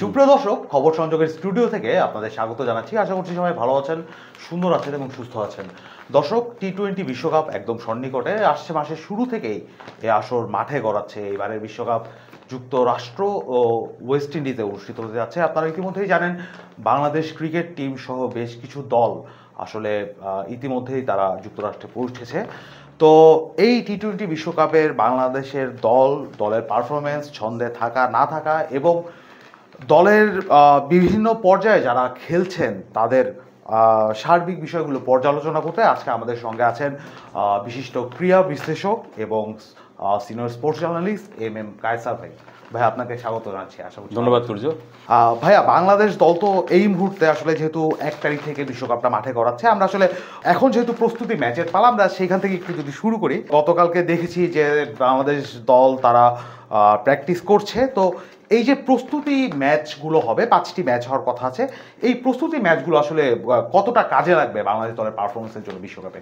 সুপ্রিয় দর্শক, খবর সংযোগের স্টুডিও থেকে আপনাদের স্বাগত জানাচ্ছি। আশা করছি সবাই ভালো আছেন, সুন্দর আছেন এবং সুস্থ আছেন। দর্শক, টি-20 বিশ্বকাপ একদম সন্নিকটে আসছে। মাসের শুরু থেকেই এই আসর মাঠে গড়াচ্ছে। এইবারের বিশ্বকাপ যুক্তরাষ্ট্র ও ওয়েস্ট ইন্ডিজে অনুষ্ঠিত হতে যাচ্ছে। আপনারা ইতিমধ্যেই জানেন, বাংলাদেশ ক্রিকেট টিম সহ বেশ কিছু দল আসলে ইতিমধ্যেই তারা যুক্তরাষ্ট্রে পৌঁছেছে। তো এই টি-20 বিশ্বকাপের বাংলাদেশের দলের পারফরমেন্স, ছন্দে থাকা না থাকা এবং দলের বিভিন্ন পর্যায়ে যারা খেলছেন তাদের সার্বিক বিষয়গুলো পর্যালোচনা করতে আজকে আমাদের সঙ্গে আছেন বিশিষ্ট ক্রীড়া বিশ্লেষক এবং senior sports journalist M Kaiser ভাই। ভাই, আপনাকে স্বাগত জানাচ্ছি। আশা করছি। ধন্যবাদ সূর্য। ভাইয়া, বাংলাদেশ দল তো এই মুহূর্তে আসলে যেহেতু 1 তারিখ থেকে বিশ্বকাপটা মাঠে গড়াচ্ছে, আমরা আসলে এখন যেহেতু প্রস্তুতি ম্যাচের পালা, আমরা সেইখান থেকে একটু যদি শুরু করি। গতকালকে দেখেছি যে বাংলাদেশ দল তারা প্র্যাকটিস করছে। তো এই যে প্রস্তুতি ম্যাচগুলো হবে, 5টি ম্যাচ হওয়ার কথা আছে, এই প্রস্তুতি ম্যাচগুলো আসলে কতটা কাজে লাগবে বাংলাদেশ দলের পারফরমেন্সের জন্য বিশ্বকাপে?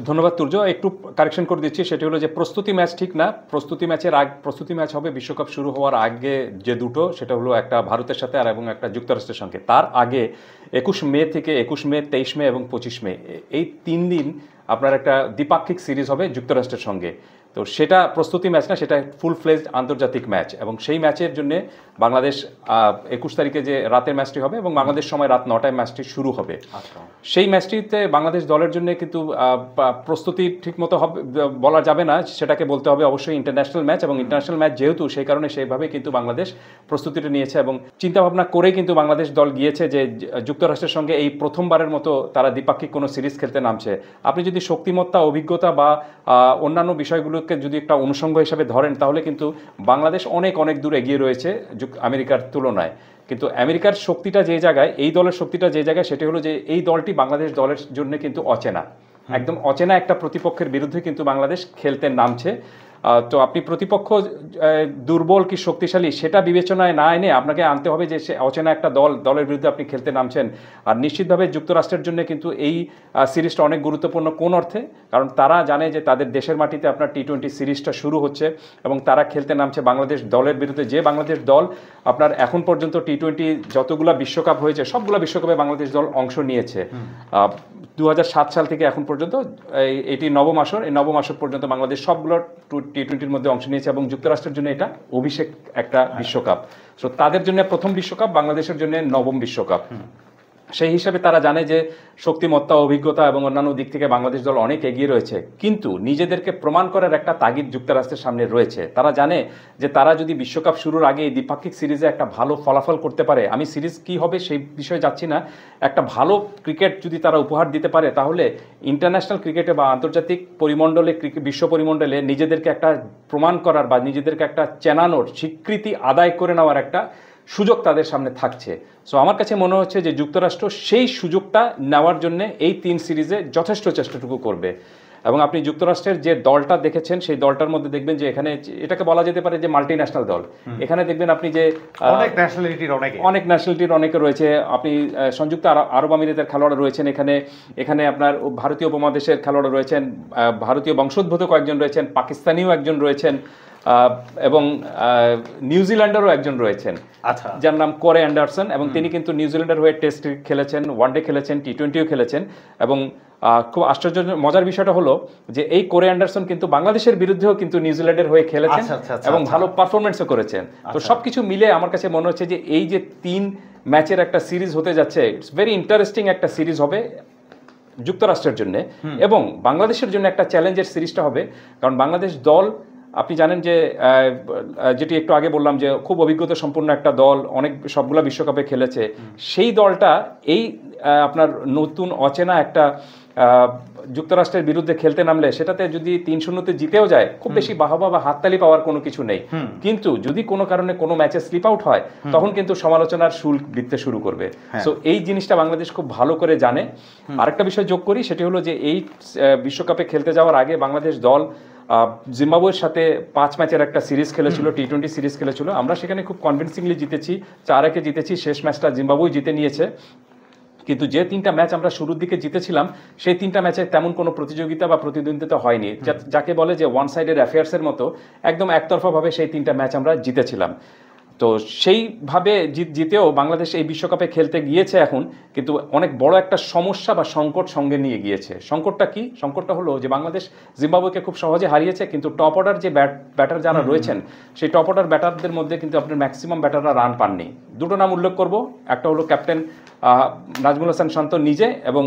ধন্যবাদ সূর্য। একটু কারেকশন করে দিচ্ছি, সেটি হলো যে প্রস্তুতি ম্যাচ ঠিক না। প্রস্তুতি ম্যাচ হবে বিশ্বকাপ শুরু হওয়ার আগে যে দুটো, সেটা হলো একটা ভারতের সাথে আর এবং একটা যুক্তরাষ্ট্রের সঙ্গে। তার আগে 21 মে থেকে 21 মে, 23 মে এবং 25 মে, এই 3 দিন আপনার একটা দ্বিপাক্ষিক সিরিজ হবে যুক্তরাষ্ট্রের সঙ্গে। তো সেটা প্রস্তুতি ম্যাচ না, সেটা ফুল ফ্লেজড আন্তর্জাতিক ম্যাচ। এবং সেই ম্যাচের জন্য বাংলাদেশ 21 তারিখে যে রাতের ম্যাচটি হবে এবং বাংলাদেশ সময় রাত 9টায় ম্যাচটি শুরু হবে। সেই ম্যাচটিতে বাংলাদেশ দলের জন্য কিন্তু প্রস্তুতি ঠিকমতো হবে বলা যাবে না, সেটাকে বলতে হবে অবশ্যই ইন্টারন্যাশনাল ম্যাচ। এবং ইন্টারন্যাশনাল ম্যাচ যেহেতু, সেই কারণে সেইভাবে কিন্তু বাংলাদেশ প্রস্তুতিটা নিয়েছে এবং চিন্তাভাবনা করে কিন্তু বাংলাদেশ দল গিয়েছে যে যুক্তরাষ্ট্রের সঙ্গে এই প্রথমবারের মতো তারা দ্বিপাক্ষিক কোনো সিরিজ খেলতে নামছে। আপনি যদি শক্তিমত্তা, অভিজ্ঞতা বা অন্যান্য বিষয়গুলোকে যদি একটা অনুষঙ্গ হিসাবে ধরেন, তাহলে কিন্তু বাংলাদেশ অনেক অনেক দূর এগিয়ে রয়েছে আমেরিকার তুলনায়। কিন্তু আমেরিকার শক্তিটা যে জায়গায়, এই দলের শক্তিটা যে জায়গায়, সেটি হলো যে এই দলটি বাংলাদেশ দলের জন্য কিন্তু অচেনা, একদম অচেনা একটা প্রতিপক্ষের বিরুদ্ধে কিন্তু বাংলাদেশ খেলতে নামছে। তো আপনি প্রতিপক্ষ দুর্বল কি শক্তিশালী সেটা বিবেচনায় না এনে আপনাকে আনতে হবে যে সে অচেনা একটা দলের বিরুদ্ধে আপনি খেলতে নামছেন। আর নিশ্চিতভাবে যুক্তরাষ্ট্রের জন্য কিন্তু এই সিরিজটা অনেক গুরুত্বপূর্ণ। কোন অর্থে? কারণ তারা জানে যে তাদের দেশের মাটিতে আপনার টি-20 সিরিজটা শুরু হচ্ছে এবং তারা খেলতে নামছে বাংলাদেশ দলের বিরুদ্ধে। যে বাংলাদেশ দল আপনার এখন পর্যন্ত টি-20 যতগুলা বিশ্বকাপ হয়েছে, সবগুলা বিশ্বকাপে বাংলাদেশ দল অংশ নিয়েছে। 2007 সাল থেকে এখন পর্যন্ত এটি নবম আসর। এই নবম আসর পর্যন্ত বাংলাদেশ সবগুলো টি-20 মধ্যে অংশ নিয়েছে এবং যুক্তরাষ্ট্রের জন্য এটা অভিষেক একটা বিশ্বকাপ। তো তাদের জন্য প্রথম বিশ্বকাপ, বাংলাদেশের জন্য নবম বিশ্বকাপ। সেই হিসাবে তারা জানে যে শক্তিমত্তা, অভিজ্ঞতা এবং অন্যান্য দিক থেকে বাংলাদেশ দল অনেক এগিয়ে রয়েছে, কিন্তু নিজেদেরকে প্রমাণ করার একটা তাগিদ যুক্তরাষ্ট্রের সামনে রয়েছে। তারা জানে যে তারা যদি বিশ্বকাপ শুরুর আগে এই দ্বিপাক্ষিক সিরিজে একটা ভালো ফলাফল করতে পারে, আমি সিরিজ কী হবে সেই বিষয়ে যাচ্ছি না, একটা ভালো ক্রিকেট যদি তারা উপহার দিতে পারে, তাহলে ইন্টারন্যাশনাল ক্রিকেটে বা আন্তর্জাতিক পরিমণ্ডলে, বিশ্ব পরিমণ্ডলে নিজেদেরকে একটা প্রমাণ করার বা নিজেদেরকে একটা চেনানোর, স্বীকৃতি আদায় করে নেওয়ার একটা সুযোগ তাদের সামনে থাকছে। সো আমার কাছে মনে হচ্ছে যে যুক্তরাষ্ট্র সেই সুযোগটা নেওয়ার জন্য এই 3 সিরিজে যথেষ্ট চেষ্টাটুকু করবে। এবং আপনি যুক্তরাষ্ট্রের যে দলটা দেখেছেন, সেই দলটার মধ্যে দেখবেন যে এখানে এটাকে বলা যেতে পারে যে মাল্টি ন্যাশনাল দল। এখানে দেখবেন আপনি যে অনেক ন্যাশনালিটির অনেকে রয়েছে। আপনি সংযুক্ত আরব আমিরাতের খেলোয়াড় রয়েছেন, এখানে আপনার ভারতীয় উপমহাদেশের খেলোয়াড় রয়েছেন, ভারতীয় বংশোদ্ভূত কয়েকজন রয়েছেন, পাকিস্তানিও একজন রয়েছেন এবং নিউজিল্যান্ডেরও একজন রয়েছেন, যার নাম কোরে অ্যান্ডারসন। এবং তিনি কিন্তু নিউজিল্যান্ডের হয়ে টেস্ট খেলেছেন, ওয়ানডে খেলেছেন, টি-20ও খেলেছেন। এবং খুব আশ্চর্য মজার বিষয়টা হলো যে এই কোরে অ্যান্ডারসন কিন্তু বাংলাদেশের বিরুদ্ধেও কিন্তু নিউজিল্যান্ডের হয়ে খেলেছেন এবং ভালো পারফরমেন্সও করেছেন। তো সবকিছু মিলে আমার কাছে মনে হচ্ছে যে এই যে 3 ম্যাচের একটা সিরিজ হতে যাচ্ছে, ইটস ভেরি ইন্টারেস্টিং একটা সিরিজ হবে যুক্তরাষ্ট্রের জন্য এবং বাংলাদেশের জন্য একটা চ্যালেঞ্জের সিরিজটা হবে। কারণ বাংলাদেশ দল, আপনি জানেন যে যেটি একটু আগে বললাম যে খুব অভিজ্ঞতা সম্পন্ন একটা দল, সবগুলা বিশ্বকাপে খেলেছে। সেই দলটা এই আপনার নতুন অচেনা একটা যুক্তরাষ্ট্রের বিরুদ্ধে খেলতে নামলে, সেটাতে যদি 3-0 জিতেও যায়, খুব বেশি বাহবা বা হাততালি পাওয়ার কোনো কিছু নেই। কিন্তু যদি কোনো কারণে কোনো ম্যাচে স্লিপ আউট হয়, তখন কিন্তু সমালোচনার শুল বিধতে শুরু করবে। সো এই জিনিসটা বাংলাদেশ খুব ভালো করে জানে। আরেকটা বিষয় যোগ করি, সেটি হলো যে এই বিশ্বকাপে খেলতে যাওয়ার আগে বাংলাদেশ দল জিম্বাবুয়ের সাথে 5 ম্যাচের একটা সিরিজ খেলেছিল, টি-20 সিরিজ খেলেছিল। আমরা সেখানে খুব কনভিন্সিংলি জিতেছি, 4-1 জিতেছি। শেষ ম্যাচটা জিম্বাবুয়ে জিতে নিয়েছে। কিন্তু যে 3টা ম্যাচ আমরা শুরুর দিকে জিতেছিলাম, সেই 3টা ম্যাচে তেমন কোনো প্রতিযোগিতা বা প্রতিদ্বন্দ্বিতা হয়নি, যাকে বলে যে ওয়ান সাইডেড অ্যাফেয়ার্সের মতো একদম একতরফাভাবে সেই 3টা ম্যাচ আমরা জিতেছিলাম। তো সেইভাবে জিতেও বাংলাদেশ এই বিশ্বকাপে খেলতে গিয়েছে এখন, কিন্তু অনেক বড় একটা সমস্যা বা সংকট সঙ্গে নিয়ে গিয়েছে। সংকটটা কি? সংকটটা হলো যে বাংলাদেশ জিম্বাবুয়েকে খুব সহজে হারিয়েছে, কিন্তু টপ অর্ডার যে ব্যাটার যারা রয়েছেন সেই টপ অর্ডার ব্যাটারদের মধ্যে কিন্তু আপনার ম্যাক্সিমাম ব্যাটাররা রান পাননি। দুটো নাম উল্লেখ করব, একটা হলো ক্যাপ্টেন নাজমুল হাসান শান্ত নিজে, এবং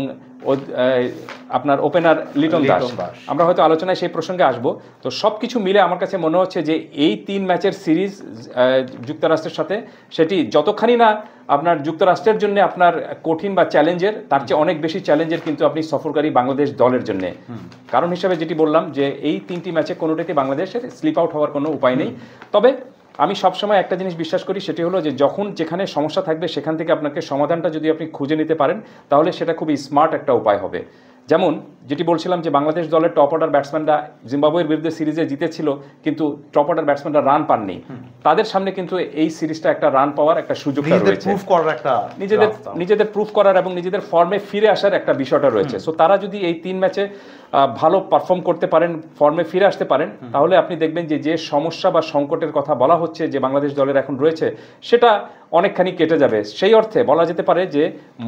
আপনার ওপেনার লিটন দাস। আমরা হয়তো আলোচনায় সেই প্রসঙ্গে আসব। তো সব কিছু মিলে আমার কাছে মনে হচ্ছে যে এই 3 ম্যাচের সিরিজ যুক্তরাষ্ট্রের সাথে, সেটি যতখানি না আপনার যুক্তরাষ্ট্রের জন্য আপনার কঠিন বা চ্যালেঞ্জের, তার চেয়ে অনেক বেশি চ্যালেঞ্জের কিন্তু আপনি সফরকারী বাংলাদেশ দলের জন্য। কারণ হিসাবে যেটি বললাম যে এই 3টি ম্যাচে কোনোটাতে বাংলাদেশের স্লিপ আউট হওয়ার কোনো উপায় নেই। তবে আমি সবসময় একটা জিনিস বিশ্বাস করি, সেটি হলো যে যখন যেখানে সমস্যা থাকবে সেখান থেকে আপনাকে সমাধানটা যদি আপনি খুঁজে নিতে পারেন, তাহলে সেটা খুবই স্মার্ট একটা উপায় হবে। যেমন যেটি বলছিলাম যে বাংলাদেশ দলের টপ অর্ডার ব্যাটসম্যানরা জিম্বাবুয়ের বিরুদ্ধে সিরিজে জিতেছিল, কিন্তু টপ অর্ডার ব্যাটসম্যানরা রান পাননি। তাদের সামনে কিন্তু এই সিরিজটা একটা রান পাওয়ার একটা সুযোগ রয়েছে, নিজেদের প্রুফ করার এবং নিজেদের ফর্মে ফিরে আসার একটা বিষয়টা রয়েছে। সো তারা যদি এই 3 ম্যাচে ভালো পারফর্ম করতে পারেন, ফর্মে ফিরে আসতে পারেন, তাহলে আপনি দেখবেন যে যে সমস্যা বা সংকটের কথা বলা হচ্ছে যে বাংলাদেশ দলের এখন রয়েছে, সেটা অনেকখানি কেটে যাবে। সেই অর্থে বলা যেতে পারে যে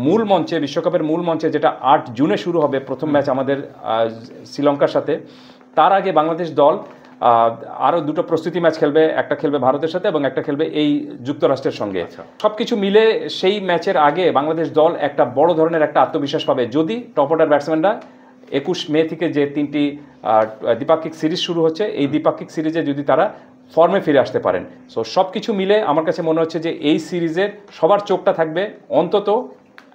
মূল মঞ্চে, বিশ্বকাপের মূল মঞ্চে, যেটা 8 জুনে শুরু হবে প্রথম ম্যাচ আমাদের শ্রীলঙ্কার সাথে, তার আগে বাংলাদেশ দল আরও 2টো প্রস্তুতি ম্যাচ খেলবে, একটা খেলবে ভারতের সাথে এবং একটা খেলবে এই যুক্তরাষ্ট্রের সঙ্গে। সব কিছু মিলে সেই ম্যাচের আগে বাংলাদেশ দল একটা বড় ধরনের একটা আত্মবিশ্বাস পাবে, যদি টপ অর্ডার ব্যাটসম্যানরা 21 মে থেকে যে 3টি দ্বিপাক্ষিক সিরিজ শুরু হচ্ছে, এই দ্বিপাক্ষিক সিরিজে যদি তারা ফর্মে ফিরে আসতে পারেন। সো সব কিছু মিলে আমার কাছে মনে হচ্ছে যে এই সিরিজের সবার চোখটা থাকবে অন্তত,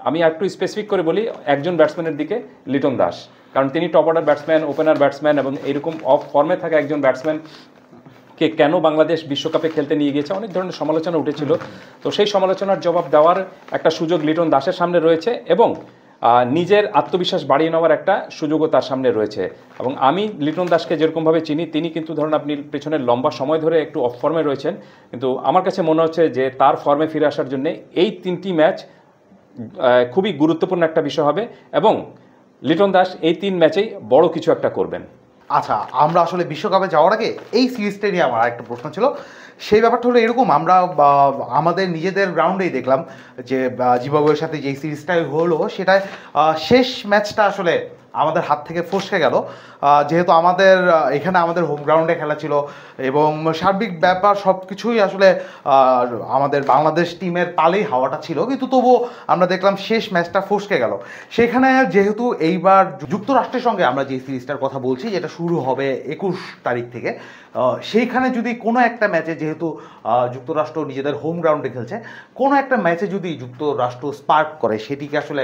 আমি একটু স্পেসিফিক করে বলি, একজন ব্যাটসম্যানের দিকে, লিটন দাস। কারণ তিনি top order batsman, opener batsman, এবং এরকম অফ ফর্মে থাকা একজন ব্যাটসম্যানকে কেন বাংলাদেশ বিশ্বকাপে খেলতে নিয়ে গিয়েছে, অনেক ধরনের সমালোচনা উঠেছিল। তো সেই সমালোচনার জবাব দেওয়ার একটা সুযোগ লিটন দাসের সামনে রয়েছে, এবং নিজের আত্মবিশ্বাস বাড়িয়ে নেওয়ার একটা সুযোগও তার সামনে রয়েছে। এবং আমি লিটন দাসকে যেরকমভাবে চিনি, তিনি কিন্তু ধরুন আপনি পেছনের লম্বা সময় ধরে একটু অফ ফর্মে রয়েছেন, কিন্তু আমার কাছে মনে হচ্ছে যে তার ফর্মে ফিরে আসার জন্য এই 3টি ম্যাচ খুবই গুরুত্বপূর্ণ একটা বিষয় হবে, এবং লিটন দাস এই 3 ম্যাচেই বড় কিছু একটা করবেন। আচ্ছা, আমরা আসলে বিশ্বকাপে যাওয়ার আগে এই সিরিজটা নিয়ে আমার একটা প্রশ্ন ছিল। সেই ব্যাপারটা হলো এরকম, আমরা আমাদের নিজেদের গ্রাউন্ডেই দেখলাম যে জিম্বাবুয়ের সাথে যে সিরিজটাই হলো, সেটায় শেষ ম্যাচটা আসলে আমাদের হাত থেকে ফসকে গেল, যেহেতু আমাদের এখানে আমাদের হোম গ্রাউন্ডে খেলা ছিল, এবং সার্বিক ব্যাপার সব কিছুই আসলে আমাদের বাংলাদেশ টিমের পালেই হাওয়াটা ছিল, কিন্তু তবুও আমরা দেখলাম শেষ ম্যাচটা ফসকে গেল। সেখানে যেহেতু এইবার যুক্তরাষ্ট্রের সঙ্গে আমরা যে সিরিজটার কথা বলছি, যেটা শুরু হবে 21 তারিখ থেকে, সেইখানে যদি কোনো একটা ম্যাচে, যেহেতু যুক্তরাষ্ট্র নিজেদের হোম গ্রাউন্ডে খেলছে, কোনো একটা ম্যাচে যদি যুক্তরাষ্ট্র স্পার্ক করে, সেটিকে আসলে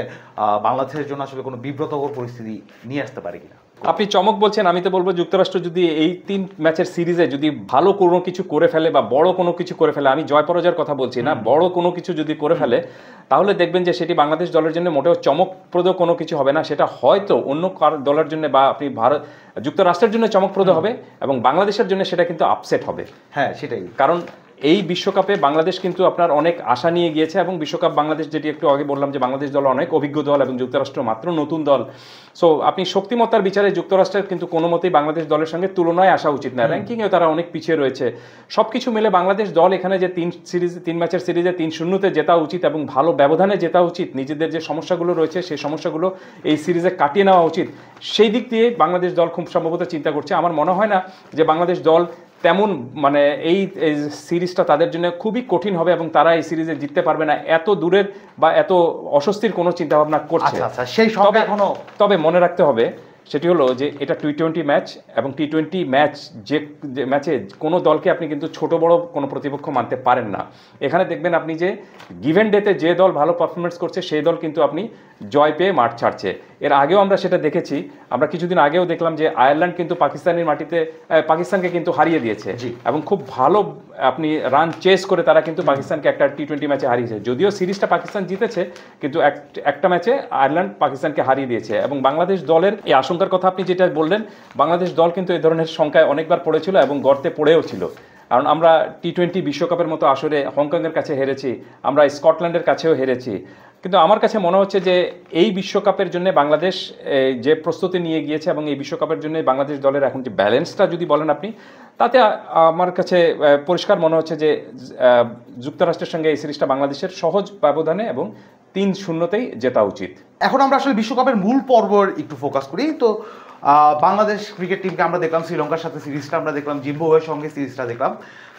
বাংলাদেশের জন্য আসলে কোনো বিব্রতকর পরিস্থিতি নিয়ে আসতে পারে কিনা? আপনি চমক বলছেন, আমি তো বলবো যুক্তরাষ্ট্র যদি এই 3 ম্যাচের সিরিজে যদি ভালো কোনো কিছু করে ফেলে বা বড় কোনো কিছু করে ফেলে, আমি জয় পরাজয়ের কথা বলছি না, বড় কোনো কিছু যদি করে ফেলে, তাহলে দেখবেন যে সেটি বাংলাদেশ দলের জন্য মোটেও চমকপ্রদ কোনো কিছু হবে না। সেটা হয়তো অন্য দলের জন্য বা আপনি যুক্তরাষ্ট্রের জন্য চমকপ্রদ হবে, এবং বাংলাদেশের জন্য সেটা কিন্তু আপসেট হবে। হ্যাঁ, সেটাই। কারণ এই বিশ্বকাপে বাংলাদেশ কিন্তু আপনার অনেক আশা নিয়ে গিয়েছে, এবং বিশ্বকাপ বাংলাদেশ, যেটি একটু আগে বললাম যে বাংলাদেশ দল অনেক অভিজ্ঞ দল এবং যুক্তরাষ্ট্র মাত্র নতুন দল। সো আপনি শক্তিমত্তার বিচারে যুক্তরাষ্ট্রের কিন্তু কোনো মতেই বাংলাদেশ দলের সঙ্গে তুলনায় আসা উচিত না, র্যাঙ্কিংয়েও তারা অনেক পিছিয়ে রয়েছে। সব কিছু মিলে বাংলাদেশ দল এখানে যে 3 ম্যাচের সিরিজে 3-0-তে জেতা উচিত এবং ভালো ব্যবধানে জেতা উচিত, নিজেদের যে সমস্যাগুলো রয়েছে সেই সমস্যাগুলো এই সিরিজে কাটিয়ে নেওয়া উচিত, সেই দিক দিয়ে বাংলাদেশ দল খুব সম্ভবত চিন্তা করছে। আমার মনে হয় না যে বাংলাদেশ দল তেমন, মানে এই সিরিজটা তাদের জন্য খুবই কঠিন হবে এবং তারা এই সিরিজে জিততে পারবে না, এত দূরের বা এত অস্বস্তির কোনো চিন্তাভাবনা করছে। তবে মনে রাখতে হবে সেটি হলো যে এটা T20 ম্যাচ, এবং T20 ম্যাচ, যে ম্যাচে কোনো দলকে আপনি কিন্তু ছোট বড় কোনো প্রতিপক্ষ মানতে পারেন না। এখানে দেখবেন আপনি যে গিভেন ডেতে যে দল ভালো পারফরমেন্স করছে সেই দল কিন্তু আপনি জয় পেয়ে মাঠ ছাড়ছে। এর আগেও আমরা সেটা দেখেছি, আমরা কিছুদিন আগেও দেখলাম যে আয়ারল্যান্ড কিন্তু পাকিস্তানের মাটিতে পাকিস্তানকে কিন্তু হারিয়ে দিয়েছে, এবং খুব ভালো আপনি রান চেস করে তারা কিন্তু পাকিস্তানকে একটা T20 ম্যাচে হারিয়েছে। যদিও সিরিজটা পাকিস্তান জিতেছে, কিন্তু একটা ম্যাচে আয়ারল্যান্ড পাকিস্তানকে হারিয়ে দিয়েছে। এবং বাংলাদেশ দলের এই আশঙ্কার কথা আপনি যেটা বললেন, বাংলাদেশ দল কিন্তু এই ধরনের সংখ্যায় অনেকবার পড়েছিল এবং গর্তে পড়েও ছিল। কারণ আমরা T20 বিশ্বকাপের মতো আসরে হংকংয়ের কাছে হেরেছি, আমরা স্কটল্যান্ডের কাছেও হেরেছি, কিন্তু আমার কাছে মনে হচ্ছে যে এই বিশ্বকাপের জন্য বাংলাদেশ যে প্রস্তুতি নিয়ে গিয়েছে এবং এই বিশ্বকাপের জন্য বাংলাদেশ দলের এখন যে ব্যালেন্সটা যদি বলেন আপনি, তাতে আমার কাছে পরিষ্কার মনে হচ্ছে যে যুক্তরাষ্ট্রের সঙ্গে এই সিরিজটা বাংলাদেশের সহজ ব্যবধানে এবং 3-0তেই জেতা উচিত। এখন আমরা আসলে বিশ্বকাপের মূল পর্বর একটু ফোকাস করি। তো বাংলাদেশ ক্রিকেট টিমকে আমরা দেখলাম, শ্রীলঙ্কার সাথে সিরিজটা আমরা দেখলাম, জিম্বাবুয়ের সঙ্গে সিরিজটা দেখলাম।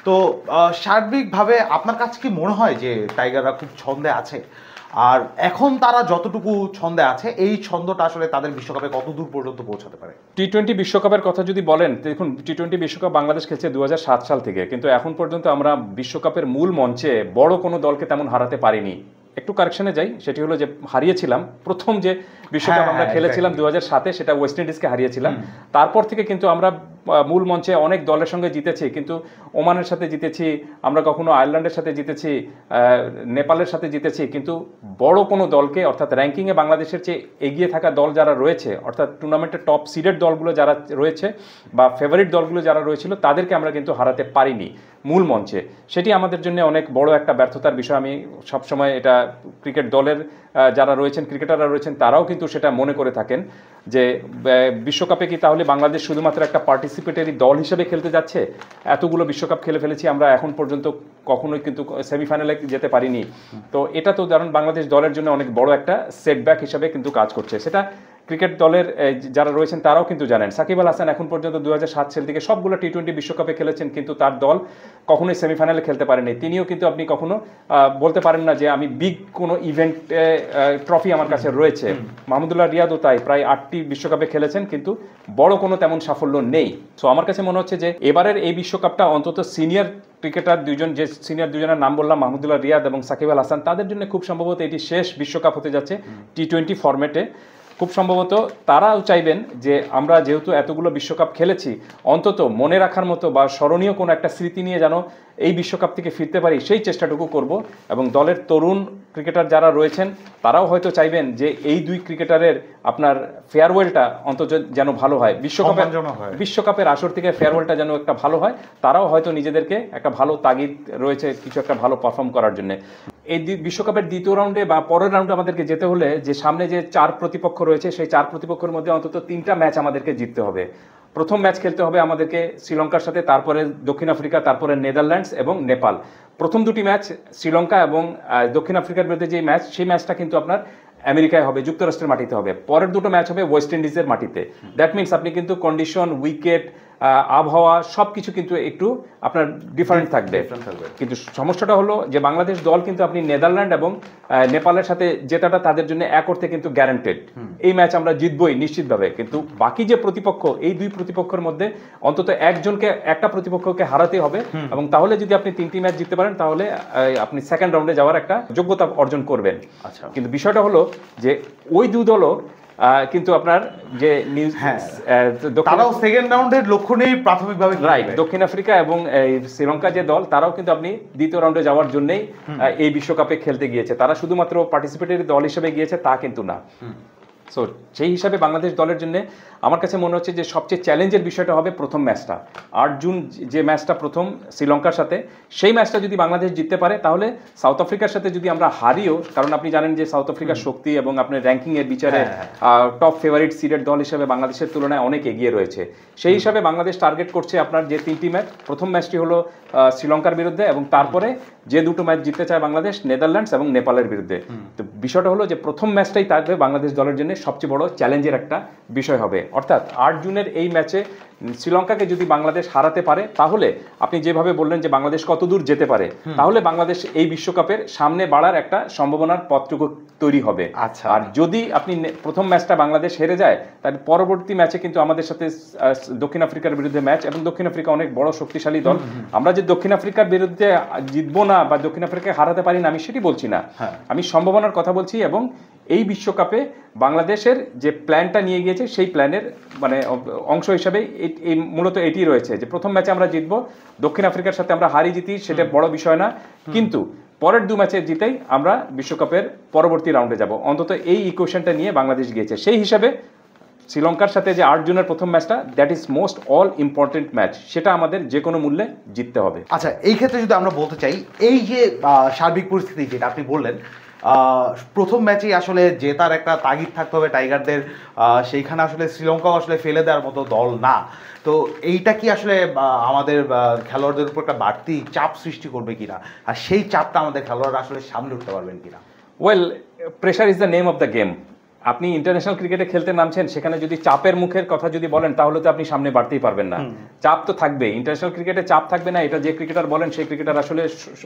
তো সার্বিকভাবে আপনার কাছে কি মনে হয় যে টাইগাররা খুব ছন্দে আছে? আর এখন তারা যতটুকু ছন্দে আছে, এই ছন্দটা আসলে তাদের বিশ্বকাপে কত দূর পর্যন্ত পৌঁছাতে পারে? টি-20 বিশ্বকাপের কথা যদি বলেন, দেখুন টি-20 বিশ্বকাপ বাংলাদেশ খেলছে 2007 সাল থেকে, কিন্তু এখন পর্যন্ত আমরা বিশ্বকাপের মূল মঞ্চে বড় কোনো দলকে তেমন হারাতে পারিনি। একটু কারেকশনে যাই, সেটি হলো যে হারিয়েছিলাম প্রথম যে বিশ্বকাপ আমরা খেলেছিলাম 2007-এ, সেটা ওয়েস্ট ইন্ডিজকে হারিয়েছিলাম। তারপর থেকে কিন্তু আমরা মূল মঞ্চে অনেক দলের সঙ্গে জিতেছি, কিন্তু ওমানের সাথে জিতেছি, আমরা কখনো আয়ারল্যান্ডের সাথে জিতেছি, নেপালের সাথে জিতেছি, কিন্তু বড় কোনো দলকে, অর্থাৎ র্যাঙ্কিংয়ে বাংলাদেশের চেয়ে এগিয়ে থাকা দল যারা রয়েছে, অর্থাৎ টুর্নামেন্টের টপ সিডেড দলগুলো যারা রয়েছে বা ফেভারিট দলগুলো যারা রয়েছিল, তাদেরকে আমরা কিন্তু হারাতে পারিনি মূল মঞ্চে। সেটি আমাদের জন্য অনেক বড় একটা ব্যর্থতার বিষয়। আমি সবসময় এটা ক্রিকেট দলের যারা রয়েছেন, ক্রিকেটাররা রয়েছেন, তারাও কিন্তু সেটা মনে করে থাকেন যে বিশ্বকাপে কি তাহলে বাংলাদেশ শুধুমাত্র একটা পার্টিসিপেটরি দল হিসেবে খেলতে যাচ্ছে? এতগুলো বিশ্বকাপ খেলে ফেলেছি আমরা, এখন পর্যন্ত কখনোই কিন্তু সেমিফাইনালে যেতে পারিনি। তো এটা তো ধরুন বাংলাদেশ দলের জন্য অনেক বড় একটা সেটব্যাক হিসেবে কিন্তু কাজ করছে। সেটা ক্রিকেট দলের যারা রয়েছেন তারাও কিন্তু জানেন। সাকিব আল হাসান এখন পর্যন্ত 2007 সাল থেকে সবগুলো টি-20 বিশ্বকাপে খেলেছেন, কিন্তু তার দল কখনোই সেমিফাইনালে খেলতে পারেনি। তিনিও কিন্তু আপনি কখনো বলতে পারেন না যে আমি বিগ কোনো ইভেন্টে ট্রফি আমার কাছে রয়েছে। মাহমুদুল্লাহ রিয়াদও তাই, প্রায় 8টি বিশ্বকাপে খেলেছেন, কিন্তু বড় কোনো তেমন সাফল্য নেই। সো আমার কাছে মনে হচ্ছে যে এবারের এই বিশ্বকাপটা অন্তত সিনিয়র ক্রিকেটার দুজন, যে সিনিয়র দুজনের নাম বললাম, মাহমুদুল্লাহ রিয়াদ এবং সাকিব আল হাসান, তাদের জন্য খুব সম্ভবত এটি শেষ বিশ্বকাপ হতে যাচ্ছে টি-20 ফরম্যাটে। খুব সম্ভবত তারাও চাইবেন যে আমরা যেহেতু এতগুলো বিশ্বকাপ খেলেছি, অন্তত মনে রাখার মতো বা স্মরণীয় কোনো একটা স্মৃতি নিয়ে যেন এই বিশ্বকাপ থেকে ফিরতে পারি, সেই চেষ্টাটুকু করব। এবং দলের তরুণ ক্রিকেটার যারা রয়েছেন তারাও হয়তো চাইবেন যে এই দুই ক্রিকেটারের আপনার ফেয়ারওয়েলটা অন্তত যেন ভালো হয়, বিশ্বকাপের আসর থেকে ফেয়ারওয়েলটা যেন একটা ভালো হয়। তারাও হয়তো নিজেদেরকে একটা ভালো তাগিদ রয়েছে কিছু একটা ভালো পারফর্ম করার জন্য। এই বিশ্বকাপের দ্বিতীয় রাউন্ডে বা পরের রাউন্ডে আমাদেরকে যেতে হলে যে সামনে যে 4 প্রতিপক্ষ রয়েছে, সেই 4 প্রতিপক্ষের মধ্যে অন্তত 3টা ম্যাচ আমাদেরকে জিততে হবে। প্রথম ম্যাচ খেলতে হবে আমাদেরকে শ্রীলঙ্কার সাথে, তারপরে দক্ষিণ আফ্রিকা, তারপরে নেদারল্যান্ডস এবং নেপাল। প্রথম দুটি ম্যাচ শ্রীলঙ্কা এবং দক্ষিণ আফ্রিকার বিরুদ্ধে যে ম্যাচ, সেই ম্যাচটা কিন্তু আপনার আমেরিকায় হবে, যুক্তরাষ্ট্রের মাটিতে হবে। পরের দুটো ম্যাচ হবে ওয়েস্ট ইন্ডিজের মাটিতে। দ্যাট মিনস আপনি কিন্তু কন্ডিশন, উইকেট, আবহাওয়া সব কিছু কিন্তু একটু আপনার ডিফারেন্ট থাকবে। কিন্তু সমস্যাটা হলো যে বাংলাদেশ দল কিন্তু আপনি নেদারল্যান্ড এবং নেপালের সাথে জেতাটা তাদের জন্য এক অর্থে কিন্তু গ্যারান্টেড। এই ম্যাচ আমরা জিতবই নিশ্চিতভাবে। কিন্তু বাকি যে প্রতিপক্ষ, এই দুই প্রতিপক্ষের মধ্যে অন্তত একটা প্রতিপক্ষকে হারাতে হবে, এবং তাহলে যদি আপনি 3টি ম্যাচ জিততে পারেন তাহলে আপনি সেকেন্ড রাউন্ডে যাওয়ার একটা যোগ্যতা অর্জন করবেন। আচ্ছা, কিন্তু বিষয়টা হলো যে ওই দুই দলও কিন্তু আপনার যে তারাও সেকেন্ড রাউন্ডের লক্ষ্য নেই প্রাথমিকভাবে, রাইট। দক্ষিণ আফ্রিকা এবং শ্রীলঙ্কা যে দল, তারাও কিন্তু আপনি দ্বিতীয় রাউন্ডে যাওয়ার জন্যই এই বিশ্বকাপে খেলতে গিয়েছে। তারা শুধুমাত্র পার্টিসিপেটরি দল হিসেবে গিয়েছে তা কিন্তু না। সো সেই হিসাবে বাংলাদেশ দলের জন্য আমার কাছে মনে হচ্ছে যে সবচেয়ে চ্যালেঞ্জের বিষয়টা হবে প্রথম ম্যাচটা, 8 জুন যে ম্যাচটা প্রথম শ্রীলঙ্কার সাথে। সেই ম্যাচটা যদি বাংলাদেশ জিততে পারে, তাহলে সাউথ আফ্রিকার সাথে যদি আমরা হারিও, কারণ আপনি জানেন যে সাউথ আফ্রিকার শক্তি এবং আপনার র্যাঙ্কিংয়ের বিচারে টপ ফেভারিট সিডেড দল হিসেবে বাংলাদেশের তুলনায় অনেক এগিয়ে রয়েছে। সেই হিসাবে বাংলাদেশ টার্গেট করছে আপনার যে 3টি ম্যাচ। প্রথম ম্যাচটি হলো শ্রীলঙ্কার বিরুদ্ধে, এবং তারপরে যে দুটো ম্যাচ জিততে চায় বাংলাদেশ, নেদারল্যান্ডস এবং নেপালের বিরুদ্ধে। তো বিষয়টা হলো যে প্রথম ম্যাচটাই থাকবে বাংলাদেশ দলের জন্য সবচেয়ে বড় চ্যালেঞ্জের একটা বিষয় হবে। অর্থাৎ 8 জুনের এই ম্যাচে শ্রীলঙ্কাকে যদি বাংলাদেশ হারাতে পারে, তাহলে আপনি যেভাবে বললেন যে বাংলাদেশ কত দূর যেতে পারে, তাহলে বাংলাদেশ এই বিশ্বকাপের সামনে বাড়ার একটা সম্ভাবনার পথটুকু তৈরি হবে। আচ্ছা, আর যদি আপনি প্রথম ম্যাচটা বাংলাদেশ হেরে যায়, তাহলে পরবর্তী ম্যাচে কিন্তু আমাদের সাথে দক্ষিণ আফ্রিকার বিরুদ্ধে ম্যাচ, এবং দক্ষিণ আফ্রিকা অনেক বড় শক্তিশালী দল। আমরা যে দক্ষিণ আফ্রিকার বিরুদ্ধে জিতবো না বা দক্ষিণ আফ্রিকাকে হারাতে পারি না, আমি সেটি বলছি না, আমি সম্ভাবনার কথা বলছি। এবং এই বিশ্বকাপে বাংলাদেশের যে প্ল্যানটা নিয়ে গিয়েছে, সেই প্ল্যানের মানে অংশ হিসাবে এই মূলত এটি রয়েছে যে প্রথম ম্যাচে আমরা জিতবো, দক্ষিণ আফ্রিকার সাথে আমরা হারি জিতি সেটা বড় বিষয় না, কিন্তু পরের 2 ম্যাচে জিতেই আমরা বিশ্বকাপের পরবর্তী রাউন্ডে যাব। অন্তত এই ইকুয়েশনটা নিয়ে বাংলাদেশ গিয়েছে। সেই হিসাবে শ্রীলঙ্কার সাথে যে 8 জুনের প্রথম ম্যাচটা, that is most all important match, সেটা আমাদের যে কোনো মূল্যে জিততে হবে। আচ্ছা, এই ক্ষেত্রে যদি আমরা বলতে চাই, এই যে সার্বিক পরিস্থিতি যেটা আপনি বললেন, প্রথম ম্যাচেই আসলে জেতার একটা তাগিদ থাকতে হবে টাইগারদের, সেইখানে আসলে শ্রীলঙ্কাও আসলে ফেলে দেওয়ার মতো দল না। তো এইটা কি আসলে আমাদের খেলোয়াড়দের উপর একটা বাড়তি চাপ সৃষ্টি করবে কিনা, আর সেই চাপটা আমাদের খেলোয়াড়রা আসলে সামলে উঠতে পারবেন কিনা? Well, pressure is the name of the game. আপনি ইন্টারন্যাশনাল ক্রিকেটে খেলতে নামছেন, সেখানে যদি চাপের মুখের কথা যদি বলেন, তাহলে তো আপনি সামনে বাড়তেই পারবেন না। চাপ তো থাকবে, ইন্টারন্যাশনাল ক্রিকেটে চাপ থাকবে না, এটা যে ক্রিকেটার বলেন সেই ক্রিকেটার আসলে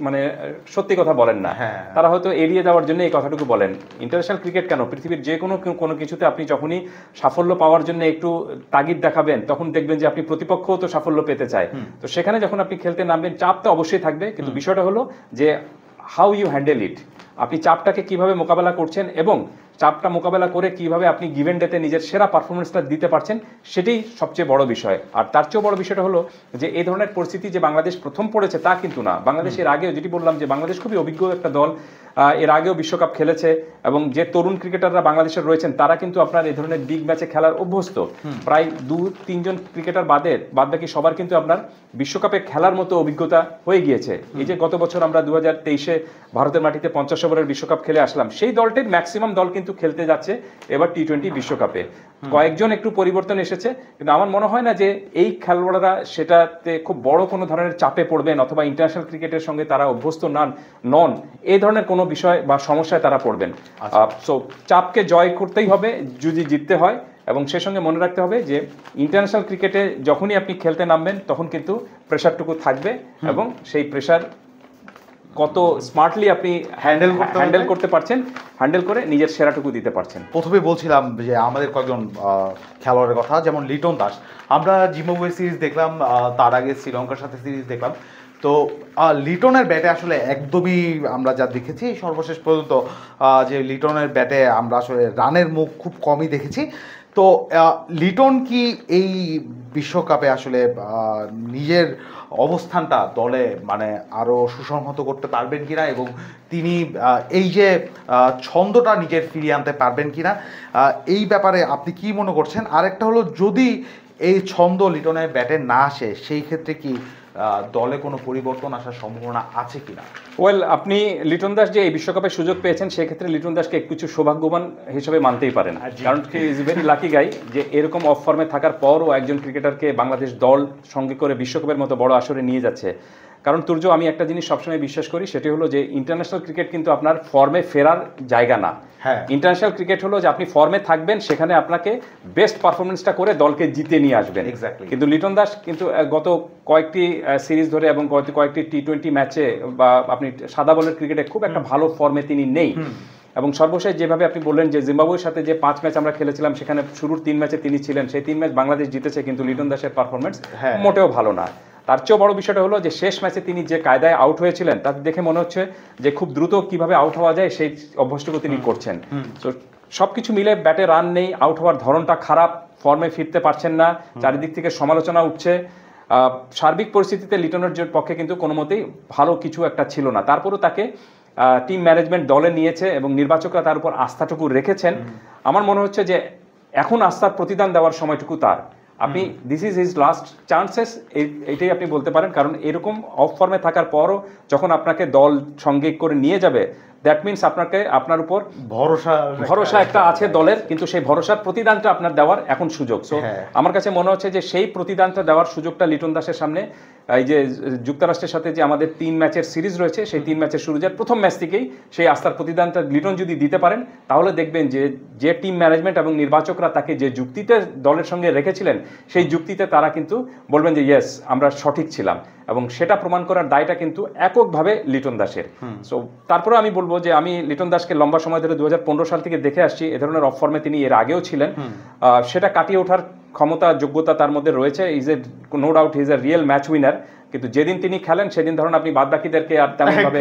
মানে সত্যি কথা বলেন না। তারা হয়তো এড়িয়ে যাওয়ার জন্য এই কথাটুকু বলেন। ইন্টারন্যাশনাল ক্রিকেট কেন, পৃথিবীর যে কোনো কিছুতে আপনি যখনই সাফল্য পাওয়ার জন্য একটু তাগিদ দেখাবেন, তখন দেখবেন যে আপনি প্রতিপক্ষও তো সাফল্য পেতে চায়। তো সেখানে যখন আপনি খেলতে নামবেন, চাপ তো অবশ্যই থাকবে, কিন্তু বিষয়টা হলো যে হাউ ইউ হ্যান্ডেল ইট, আপনি চাপটাকে কিভাবে মোকাবেলা করছেন এবং চাপটা মোকাবেলা করে কিভাবে আপনি গিভেন ডেতে নিজের সেরা পারফরমেন্সটা দিতে পারছেন, সেটাই সবচেয়ে বড় বিষয়। আর তার চেয়েও বড় বিষয়টা হলো যে এই ধরনের পরিস্থিতি যে বাংলাদেশ প্রথম পড়েছে তা কিন্তু না। বাংলাদেশ এর আগেও, যেটি বললাম যে বাংলাদেশ খুবই অভিজ্ঞ একটা দল, এর আগেও বিশ্বকাপ খেলেছে, এবং যে তরুণ ক্রিকেটাররা বাংলাদেশের রয়েছেন তারা কিন্তু আপনার এই ধরনের বিগ ম্যাচে খেলার অভ্যস্ত। প্রায় 2-3 জন ক্রিকেটার বাদ বাকি সবার কিন্তু আপনার বিশ্বকাপে খেলার মতো অভিজ্ঞতা হয়ে গিয়েছে। এই যে গত বছর আমরা 2023-এ ভারতের মাটিতে 50 ওভারের বিশ্বকাপ খেলে আসলাম, সেই দলটির ম্যাক্সিমাম দল কিন্তু খেলতে যাচ্ছে এবার টি-20 বিশ্বকাপে। কয়েকজন একটু পরিবর্তন এসেছে, কিন্তু আমার মনে হয় না যে এই খেলোয়াড়রা সেটাতে খুব বড় কোনো ধরনের চাপে পড়বেন, অথবা ইন্টারন্যাশনাল ক্রিকেটের সঙ্গে তারা অভ্যস্ত নন এই ধরনের কোনো বিষয় বা সমস্যায় তারা পড়বেন। সো চাপকে জয় করতেই হবে যদি জিততে হয়, এবং সে সঙ্গে মনে রাখতে হবে যে ইন্টারন্যাশনাল ক্রিকেটে যখনই আপনি খেলতে নামবেন তখন কিন্তু প্রেশারটুকু থাকবে, এবং সেই প্রেশার কত স্মার্টলি আপনি হ্যান্ডেল করতে পারছেন, হ্যান্ডেল করে নিজের সেরাটুকু দিতে পারছেন। প্রথমে বলছিলাম যে আমাদের কয়েকজন খেলোয়াড়ের কথা, যেমন লিটন দাস, আমরা জিম্বাবুয়ে সিরিজ দেখলাম, তার আগে শ্রীলঙ্কার সাথে সিরিজ দেখলাম। তো লিটনের ব্যাটে আসলে একদমই আমরা যা দেখেছি সর্বশেষ পর্যন্ত, যে লিটনের ব্যাটে আমরা আসলে রানের মুখ খুব কমই দেখেছি। তো লিটন কি এই বিশ্বকাপে আসলে নিজের অবস্থানটা দলে মানে আরও সুসংহত করতে পারবেন কিনা, এবং তিনি এই যে ছন্দটা নিজের ফিরিয়ে আনতে পারবেন কিনা, এই ব্যাপারে আপনি কি মনে করছেন? আরেকটা হলো, যদি এই ছন্দ লিটনের ব্যাটে না আসে, সেই ক্ষেত্রে কি দলে কোনো পরিবর্তন আসার সম্ভাবনা আছে কিনা? ওয়েল, আপনি লিটন দাস যে এই বিশ্বকাপে সুযোগ পেয়েছেন, সেক্ষেত্রে লিটন দাসকে কিছু সৌভাগ্যবান হিসেবে মানতেই পারেন, কারণ ইজ ভেরি লাকি গাই যে এরকম অফ ফর্মে থাকার পরও একজন ক্রিকেটারকে বাংলাদেশ দল সঙ্গে করে বিশ্বকাপের মতো বড় আসরে নিয়ে যাচ্ছে। কারণ তুর্য, আমি একটা জিনিস সবসময় বিশ্বাস করি, সেটি হলো যে ইন্টারন্যাশনাল ক্রিকেট কিন্তু আপনার ফর্মে ফেরার জায়গা না। ইন্টারন্যাশনাল ক্রিকেট হলো যে আপনি ফর্মে থাকবেন, সেখানে আপনাকে বেস্ট পারফরমেন্সটা করে দলকে জিতে নিয়ে আসবেন। কিন্তু লিটন দাস কিন্তু গত কয়েকটি সিরিজ ধরে এবং কয়েকটি টি-20 ম্যাচে বা আপনি সাদা বলের ক্রিকেটে খুব একটা ভালো ফর্মে তিনি নেই। এবং সর্বশেষ যেভাবে আপনি বললেন যে জিম্বাবুয়ের সাথে যে 5 ম্যাচ আমরা খেলেছিলাম, সেখানে শুরুর 3 ম্যাচে তিনি ছিলেন, সেই 3 ম্যাচ বাংলাদেশ জিতেছে, কিন্তু লিটন দাসের পারফরমেন্স মোটেও ভালো না। তার চেয়েও বড় বিষয়টা হলো যে শেষ ম্যাচে তিনি যে কায়দায় আউট হয়েছিলেন, তাতে দেখে মনে হচ্ছে যে খুব দ্রুত কিভাবে আউট হওয়া যায় সেই অভ্যাসটুকু তিনি করছেন। তো সবকিছু মিলে ব্যাটে রান নেই, আউট হওয়ার ধরনটা খারাপ, ফর্মে ফিরতে পারছেন না, চারিদিক থেকে সমালোচনা উঠছে। সার্বিক পরিস্থিতিতে লিটনের পক্ষে কিন্তু কোনো মতেই ভালো কিছু একটা ছিল না। তারপরেও তাকে টিম ম্যানেজমেন্ট দলে নিয়েছে এবং নির্বাচকরা তার উপর আস্থাটুকু রেখেছেন। আমার মনে হচ্ছে যে এখন আস্থার প্রতিদান দেওয়ার সময়টুকু তার। আপনি this is his last chances, এইটাই আপনি বলতে পারেন। কারণ এরকম অফ ফর্মে থাকার পরও যখন আপনাকে দল সঙ্গে করে নিয়ে যাবে, দ্যাট মিনস আপনার উপর ভরসা একটা আছে দলের, কিন্তু সেই ভরসার প্রতিদানটা আপনার দেওয়ার এখন সুযোগ। সো আমার কাছে মনে হচ্ছে যে সেই প্রতিদানটা দেওয়ার সুযোগটা লিটন দাসের সামনে, এই যে যুক্তরাষ্ট্রের সাথে যে আমাদের 3 ম্যাচের সিরিজ রয়েছে, সেই 3 ম্যাচের শুরুর প্রথম ম্যাচ থেকেই সেই আস্থার প্রতিদানটা লিটন যদি দিতে পারেন, তাহলে দেখবেন যে টিম ম্যানেজমেন্ট এবং নির্বাচকরা তাকে যে যুক্তিতে দলের সঙ্গে রেখেছিলেন, সেই যুক্তিতে তারা কিন্তু বলবেন যে ইয়েস, আমরা সঠিক ছিলাম, এবং সেটা প্রমাণ করার দায়টা কিন্তু এককভাবে লিটন দাসের। সো তারপরে আমি বলবো যে আমি লিটন দাসকে লম্বা সময় ধরে 2015 সাল থেকে দেখে আসছি, এ ধরনের অফ ফর্মে তিনি এর আগেও ছিলেন, সেটা কাটিয়ে ওঠার ক্ষমতা, যোগ্যতা তার মধ্যে রয়েছে। Is a no doubt, he is a real match winner. কিন্তু যেদিন তিনি খেলেন সেদিন ধরুন আপনি বাদবাকিদেরকে আর তেমন ভাবে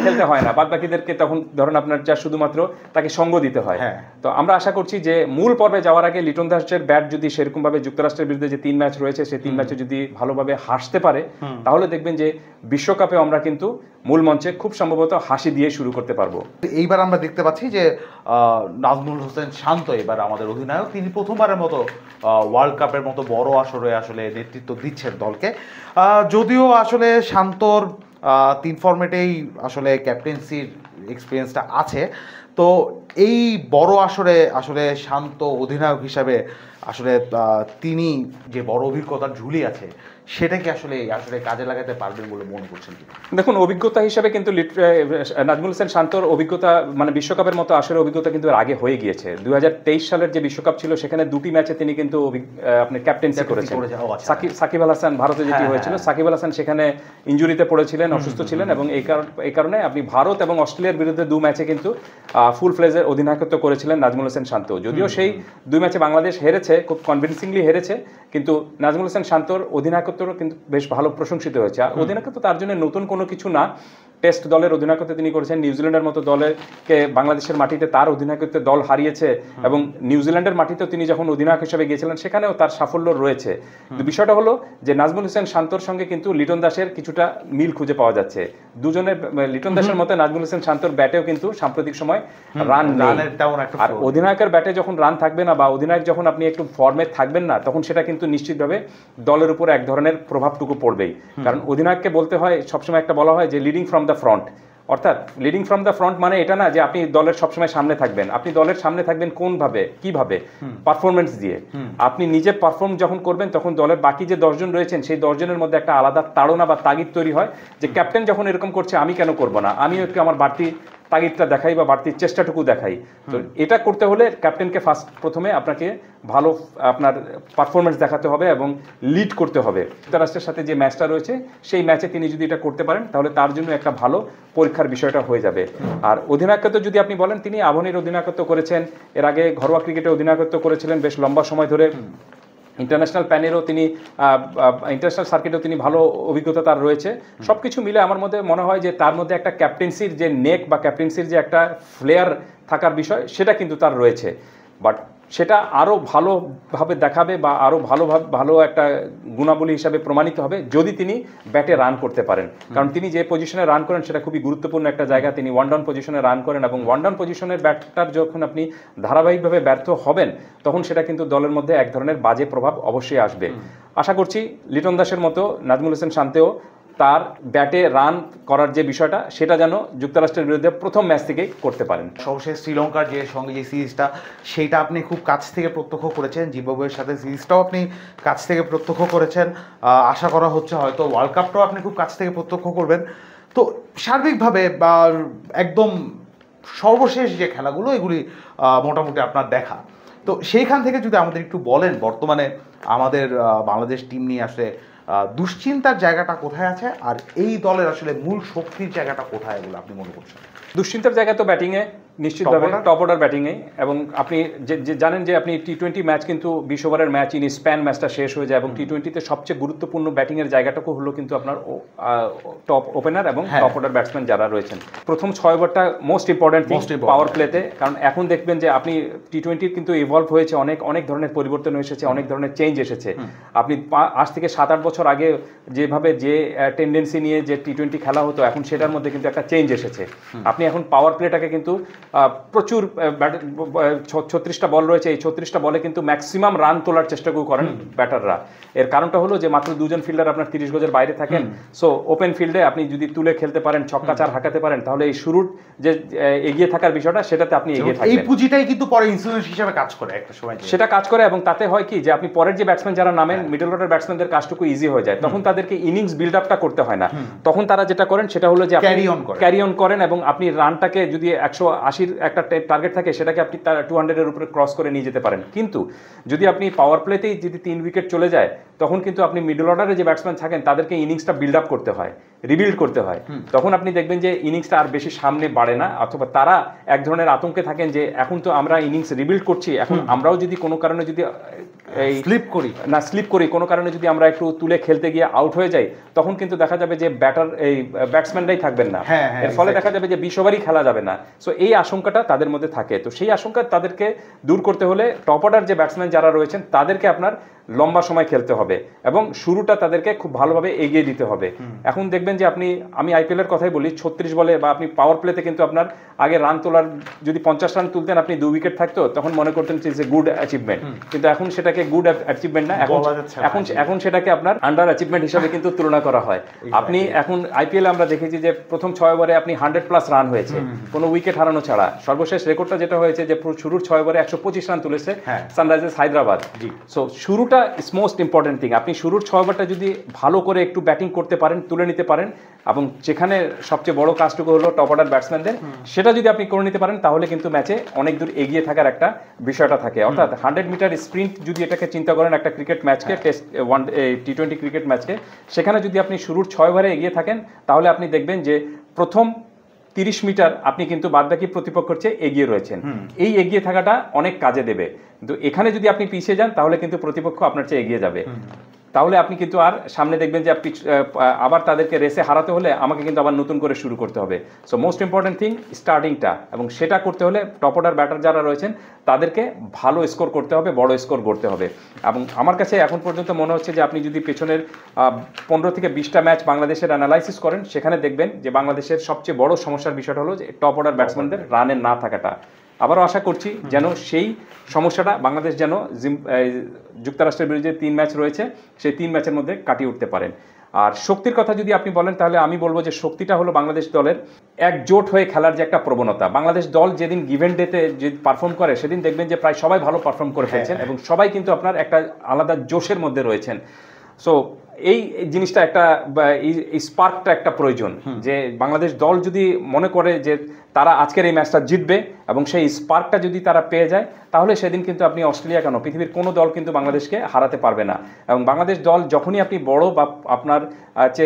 খেলতে হয় না, বাদবাকিদেরকে তখন ধরুন আপনার যা শুধুমাত্র তাকে সঙ্গ দিতে হয়। তো আমরা আশা করছি যে মূল পর্বে যাওয়ার আগে লিটন দাসের ব্যাট যদি সেরকম ভাবে যুক্তরাষ্ট্রের বিরুদ্ধে যে 3 ম্যাচ রয়েছে সেই 3 ম্যাচে যদি ভালোভাবে হাসতে পারে, তাহলে দেখবেন যে বিশ্বকাপে আমরা কিন্তু মূল মঞ্চে খুব সম্ভবত হাসি দিয়ে শুরু করতে পারবো। এইবার আমরা দেখতে পাচ্ছি যে নাজমুল হোসেন শান্ত এবার আমাদের অধিনায়ক, তিনি প্রথমবারের মতো ওয়ার্ল্ড কাপের মতো বড় আসরে আসলে নেতৃত্ব দিচ্ছেন দলকে। যদিও আসলে শান্তর 3 ফরম্যাটেই আসলে ক্যাপ্টেন্সির এক্সপিরিয়েন্সটা আছে, তো এই বড় আসরে আসলে শান্ত অধিনায়ক হিসাবে আসলে তিনি যে বড় অভিজ্ঞতার ঝুলি আছে সেটাকে আসলে কাজে লাগাতে পারবেন বলে মনে করছেন? দেখুন, অভিজ্ঞতা হিসাবে কিন্তু নাজমুল হোসেন শান্তর অভিজ্ঞতা মানে বিশ্বকাপের মতো আসলে অভিজ্ঞতা কিন্তু আগে হয়ে গিয়েছে। 2023 সালের যে বিশ্বকাপ ছিল সেখানে 2টি ম্যাচে তিনি কিন্তু আপনি ক্যাপ্টেন্সি করেছেন। সাকিব আল হাসান ভারতে যেটি হয়েছিল, সাকিব আল হাসান সেখানে ইনজুরিতে পড়েছিলেন, অসুস্থ ছিলেন, এবং এই কারণে আপনি ভারত এবং অস্ট্রেলিয়ার বিরুদ্ধে 2 ম্যাচে কিন্তু ফুল ফ্লেজের অধিনায়কত্ব করেছিলেন নাজমুল হোসেন শান্ত। যদিও সেই 2 ম্যাচে বাংলাদেশ হেরেছে, খুব কনভিনসিংলি হেরেছে, কিন্তু নাজমুল হোসেন শান্তর অধিনায়কত্ব কিন্তু বেশ ভালো প্রশংসিত হয়েছে। আর অধিনায়কত্ব তার জন্য নতুন কোনো কিছু না। টেস্ট দলের অধিনায়কত্ব তিনি করেছেন, নিউজিল্যান্ডের মতো দলকে বাংলাদেশের মাটিতে তার অধিনায়কত্বে দল হারিয়েছে, এবং নিউজিল্যান্ডের মাটিতেও তিনি যখন অধিনায়ক হিসেবে গিয়েছিলেন সেখানেও তার সাফল্য রয়েছে। কিন্তু বিষয়টা হলো যে নাজমুল হোসেন শান্তর সঙ্গে কিন্তু লিটন দাসের কিছুটা মিল খুঁজে পাওয়া যাচ্ছে। দুজনের, লিটন দাসের মতে নাজমুল হোসেন শান্তর ব্যাটেও কিন্তু সাম্প্রতিক সময় রান নেই, আর অধিনায়কের ব্যাটে যখন রান থাকবে না বা অধিনায়ক যখন আপনি একটু ফর্মে থাকবেন না, তখন সেটা কিন্তু নিশ্চিতভাবে দলের উপর এক ধরনের প্রভাবটুকু পড়বেই। কারণ অধিনায়ককে বলতে হয়, সবসময় একটা বলা হয় যে লিডিং ফ্রম দ্য ফ্রন্ট, অর্থাৎ লিডিং ফ্রম দ্য ফ্রন্ট মানে এটা না যে আপনি দলের সবসময় সামনে থাকবেন। আপনি দলের সামনে থাকবেন কোনভাবে, কিভাবে? পারফরমেন্স দিয়ে। আপনি নিজে পারফর্ম যখন করবেন তখন দলের বাকি যে 10 জন রয়েছেন সেই 10 জনের মধ্যে একটা আলাদা তাড়না বা তাগিদ তৈরি হয় যে ক্যাপ্টেন যখন এরকম করছে আমি কেন করব না, আমিও একটু আমার বাড়তি তাগিদটা দেখাই বা বাড়তি চেষ্টাটুকু দেখাই। তো এটা করতে হলে ক্যাপ্টেনকে প্রথমে আপনাকে ভালো আপনার পারফরমেন্স দেখাতে হবে এবং লিড করতে হবে। যুক্তরাষ্ট্রের সাথে যে ম্যাচটা রয়েছে সেই ম্যাচে তিনি যদি এটা করতে পারেন তাহলে তার জন্য একটা ভালো পরীক্ষার বিষয়টা হয়ে যাবে। আর অধিনায়কত্ব যদি আপনি বলেন, তিনি আবাহনীর অধিনায়কত্ব করেছেন, এর আগে ঘরোয়া ক্রিকেটে অধিনায়কত্ব করেছিলেন বেশ লম্বা সময় ধরে, ইন্টারন্যাশনাল প্যানেরও তিনি ইন্টারন্যাশনাল সার্কিটেও তিনি ভালো অভিজ্ঞতা তার রয়েছে। সব কিছু মিলে আমার মধ্যে মনে হয় যে তার মধ্যে একটা ক্যাপ্টেন্সির যে নেক বা ক্যাপ্টেন্সির যে একটা ফ্লেয়ার থাকার বিষয় সেটা কিন্তু তার রয়েছে। বাট সেটা আরও ভালোভাবে দেখাবে বা আরও ভালো একটা গুণাবলী হিসাবে প্রমাণিত হবে যদি তিনি ব্যাটে রান করতে পারেন। কারণ তিনি যে পজিশনে রান করেন সেটা খুবই গুরুত্বপূর্ণ একটা জায়গা। তিনি ওয়ান ডাউন পজিশনে রান করেন, এবং ওয়ান ডাউন পজিশনের ব্যাটটার যখন আপনি ধারাবাহিকভাবে ব্যর্থ হবেন তখন সেটা কিন্তু দলের মধ্যে এক ধরনের বাজে প্রভাব অবশ্যই আসবে। আশা করছি লিটন দাসের মতো নাজমুল হোসেন শান্তেও তার ব্যাটে রান করার যে বিষয়টা সেটা যেন যুক্তরাষ্ট্রের বিরুদ্ধে প্রথম ম্যাচ থেকেই করতে পারেন। সর্বশেষ শ্রীলঙ্কার যে সঙ্গে যে সিরিজটা সেইটা আপনি খুব কাছ থেকে প্রত্যক্ষ করেছেন, জিম্বাবুয়ের সাথে সিরিজটাও আপনি কাছ থেকে প্রত্যক্ষ করেছেন, আশা করা হচ্ছে হয়তো ওয়ার্ল্ড কাপটাও আপনি খুব কাছ থেকে প্রত্যক্ষ করবেন। তো সার্বিকভাবে বা একদম সর্বশেষ যে খেলাগুলো এগুলি মোটামুটি আপনার দেখা, তো সেইখান থেকে যদি আমাদের একটু বলেন বর্তমানে আমাদের বাংলাদেশ টিম নিয়ে আসলে দুশ্চিন্তার জায়গাটা কোথায় আছে, আর এই দলের আসলে মূল শক্তির জায়গাটা কোথায় বলে আপনি মনে করছেন? দুশ্চিন্তার জায়গা তো ব্যাটিংয়ে, নিশ্চিতভাবে টপ অর্ডার ব্যাটিংয়ে। এবং আপনি যে জানেন যে আপনি টি-20 ম্যাচ কিন্তু 20 ওভারের ম্যাচ, ইন স্প্যান ম্যাচটা শেষ হয়ে যায়, এবং টি-20তে সবচেয়ে গুরুত্বপূর্ণ ব্যাটিংয়ের জায়গাটুকু হলো কিন্তু আপনার টপ ওপেনার এবং টপ অর্ডার ব্যাটসম্যান যারা রয়েছেন। প্রথম 6 ওভারটা মোস্ট ইম্পর্টেন্ট পাওয়ার প্লেতে, কারণ এখন দেখবেন যে আপনি টি-20 কিন্তু ইভলভ হয়েছে, অনেক ধরনের পরিবর্তন এসেছে, অনেক ধরনের চেঞ্জ এসেছে। আপনি আজ থেকে 7-8 বছর আগে যেভাবে যে টেন্ডেন্সি নিয়ে যে টি-20 খেলা হতো এখন সেটার মধ্যে কিন্তু একটা চেঞ্জ এসেছে। আপনি এখন পাওয়ার প্লেটাকে কিন্তু প্রচুর 36টা বল রয়েছে, এই 36টা বলে কিন্তু ম্যাক্সিমাম রান তোলার চেষ্টা করেন ব্যাটাররা। এর কারণটা হলো যে মাত্র 2 জন ফিল্ডার আপনার 30 গজের বাইরে থাকেন। সো ওপেন ফিল্ডে আপনি যদি তুলে খেলতে পারেন, ছক্কা 4 হাঁকাতে পারেন, তাহলে এই শুরুর যে এগিয়ে থাকার বিষয়টা সেটাতে আপনি এগিয়ে থাকবেন। এই পুঁজিটাই কিন্তু পরে ইন্স্যুরেন্স হিসেবে কাজ করে একটা সময়, সেটা কাজ করে। এবং তাতে হয় কি যে আপনি পরের যে ব্যাটসম্যান যারা নামেন, মিডল অর্ডার ব্যাটসম্যানদের কাজটুকু ইজি হয়ে যায়, তখন তাদেরকে ইনিংস বিল্ড আপটা করতে হয় না। তখন তারা যেটা করেন সেটা হলো যে ক্যারি অন করেন, এবং আপনি রানটাকে যদি 180 একটা টার্গেট থাকে সেটাকে আপনি 200 এর উপরে ক্রস করে নিয়ে যেতে পারেন। কিন্তু যদি আপনি পাওয়ার প্লেতেই যদি 3 উইকেট চলে যায় তখন কিন্তু আপনি মিডল অর্ডারে যে ব্যাটসম্যান থাকেন তাদেরকে ইনিংসটা বিল্ড আপ করতে হয়। রিবিল্ড করতে হয়, তখন আপনি দেখবেন যে ইনিংসটা আর বেশি সামনে বাড়ে না, অথবা তারা এক ধরনের আতঙ্কে থাকেন যে এখন তো আমরা ইনিংস রিবিল্ড করছি, এখন আমরাও যদি কোনো কারণে যদি এই স্লিপ করি কোনো কারণে যদি আমরা একটু তুলে খেলতে গিয়ে আউট হয়ে যাই, তখন কিন্তু দেখা যাবে যে ব্যাটসম্যানরাই থাকবেন না, এর ফলে দেখা যাবে যে 20 ওভারই খেলা যাবে না। সো এই আশঙ্কাটা তাদের মধ্যে থাকে। তো সেই আশঙ্কা তাদেরকে দূর করতে হলে টপ অর্ডার যে ব্যাটসম্যান যারা রয়েছেন তাদেরকে আপনার লম্বা সময় খেলতে হবে এবং শুরুটা তাদেরকে খুব ভালোভাবে এগিয়ে দিতে হবে। এখন দেখবেন যে আমি আইপিএল এর কথাই বলি, 36 বলে বা আপনি পাওয়ার প্লেতে কিন্তু আপনার আগে রান তোলার যদি 50 রান তুলতেন, আপনি 2 উইকেট থাকতো, তখন মনে করতেন যে গুড অ্যাচিভমেন্ট, কিন্তু এখন সেটাকে গুড অ্যাচিভমেন্ট না, এখন সেটাকে আপনার আন্ডার অ্যাচিভমেন্ট হিসেবে কিন্তু তুলনা করা হয়। আপনি এখন আইপিএল আমরা দেখেছি যে প্রথম 6 ওভারে আপনি 100+ রান হয়েছে কোনো উইকেট হারানো ছাড়া। সর্বশেষ রেকর্ডটা যেটা হয়েছে যে শুরুর 6 ওভারে 125 রান তুলেছে সানরাইজার্স হায়দ্রাবাদ। সো শুরুটা ইজ মোস্ট ইম্পর্টেন্ট থিং। আপনি শুরুর 6 ওভারটা যদি ভালো করে একটু ব্যাটিং করতে পারেন, তুলে নিতে পারেন, এবং যেখানে সবচেয়ে বড় কাজটুকু হলো টপ অর্ডার ব্যাটসম্যানদের, সেটা যদি আপনি করে নিতে পারেন তাহলে কিন্তু ম্যাচে অনেক দূর এগিয়ে থাকার একটা বিষয়টা থাকে। অর্থাৎ 100 মিটার স্প্রিন্ট যদি এটাকে চিন্তা করেন একটা ক্রিকেট ম্যাচকে, টেস্ট T20 ক্রিকেট ম্যাচকে, সেখানে যদি আপনি শুরুর 6 ওভারে এগিয়ে থাকেন তাহলে আপনি দেখবেন যে প্রথম 30 মিটার আপনি কিন্তু বাদবাকি প্রতিপক্ষের চেয়ে এগিয়ে রয়েছেন। এই এগিয়ে থাকাটা অনেক কাজে দেবে, কিন্তু এখানে যদি আপনি পিছিয়ে যান তাহলে কিন্তু প্রতিপক্ষ আপনার চেয়ে এগিয়ে যাবে। তাহলে আপনি কিন্তু আর সামনে দেখবেন যে আপনি আবার তাদেরকে রেসে হারাতে হলে আমাকে কিন্তু আবার নতুন করে শুরু করতে হবে। সো মোস্ট ইম্পর্টেন্ট থিং স্টার্টিংটা, এবং সেটা করতে হলে টপ অর্ডার ব্যাটার যারা রয়েছেন তাদেরকে ভালো স্কোর করতে হবে, বড় স্কোর করতে হবে। এবং আমার কাছে এখন পর্যন্ত মনে হচ্ছে যে আপনি যদি পেছনের 15 থেকে 20টা ম্যাচ বাংলাদেশের অ্যানালাইসিস করেন, সেখানে দেখবেন যে বাংলাদেশের সবচেয়ে বড় সমস্যার বিষয়টা হলো যে টপ অর্ডার ব্যাটসম্যানদের রানের না থাকাটা। আবারও আশা করছি যেন সেই সমস্যাটা বাংলাদেশ যেন যুক্তরাষ্ট্রের বিরুদ্ধে 3 ম্যাচ রয়েছে সেই 3 ম্যাচের মধ্যে কাটিয়ে উঠতে পারেন। আর শক্তির কথা যদি আপনি বলেন তাহলে আমি বলবো যে শক্তিটা হলো বাংলাদেশ দলের একজোট হয়ে খেলার যে একটা প্রবণতা। বাংলাদেশ দল যেদিন গিভেন ডেতে যে পারফর্ম করে সেদিন দেখবেন যে প্রায় সবাই ভালো পারফর্ম করে ফেলছেন এবং সবাই কিন্তু আপনার একটা আলাদা জোশের মধ্যে রয়েছেন। সো এই জিনিসটা একটা এই স্পার্কটা একটা প্রয়োজন, যে বাংলাদেশ দল যদি মনে করে যে তারা আজকের এই ম্যাচটা জিতবে এবং সেই স্পার্কটা যদি তারা পেয়ে যায় তাহলে সেদিন কিন্তু আপনি অস্ট্রেলিয়া কেন পৃথিবীর কোনো দল কিন্তু বাংলাদেশকে হারাতে পারবে না। এবং বাংলাদেশ দল যখনই আপনি বড় বা আপনার যে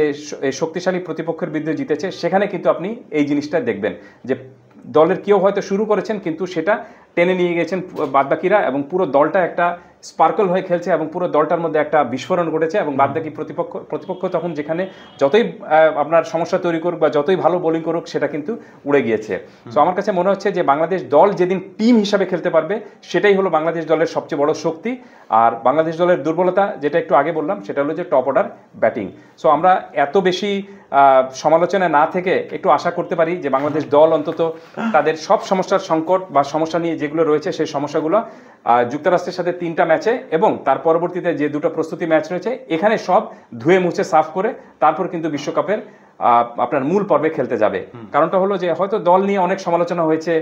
শক্তিশালী প্রতিপক্ষের বিরুদ্ধে জিতেছে সেখানে কিন্তু আপনি এই জিনিসটা দেখবেন যে দলের কেউ হয়তো শুরু করেছেন কিন্তু সেটা টেনে নিয়ে গেছেন বাদবাকিরা, এবং পুরো দলটা একটা স্পার্কল হয়ে খেলছে এবং পুরো দলটার মধ্যে একটা বিস্ফোরণ ঘটেছে, এবং বাদবাকি প্রতিপক্ষ তখন যেখানে যতই আপনার সমস্যা তৈরি করুক বা যতই ভালো বোলিং করুক সেটা কিন্তু উড়ে গিয়েছে। সো আমার কাছে মনে হচ্ছে যে বাংলাদেশ দল যেদিন টিম হিসাবে খেলতে পারবে সেটাই হলো বাংলাদেশ দলের সবচেয়ে বড় শক্তি। আর বাংলাদেশ দলের দুর্বলতা যেটা একটু আগে বললাম সেটা হলো যে টপ অর্ডার ব্যাটিং। সো আমরা এত বেশি সমালোচনা না থেকে একটু আশা করতে পারি যে বাংলাদেশ দল অন্তত তাদের সব সমস্যার সংকট বা সমস্যা নিয়ে যেগুলো রয়েছে সেই সমস্যাগুলো যুক্তরাষ্ট্রের সাথে 3টা ম্যাচে এবং তার পরবর্তীতে যে 2টো প্রস্তুতি ম্যাচ রয়েছে এখানে সব ধুয়ে মুছে সাফ করে তারপর কিন্তু বিশ্বকাপের আপনার মূল পর্বে খেলতে যাবে। কারণটা হলো যে হয়তো দল নিয়ে অনেক সমালোচনা হয়েছে,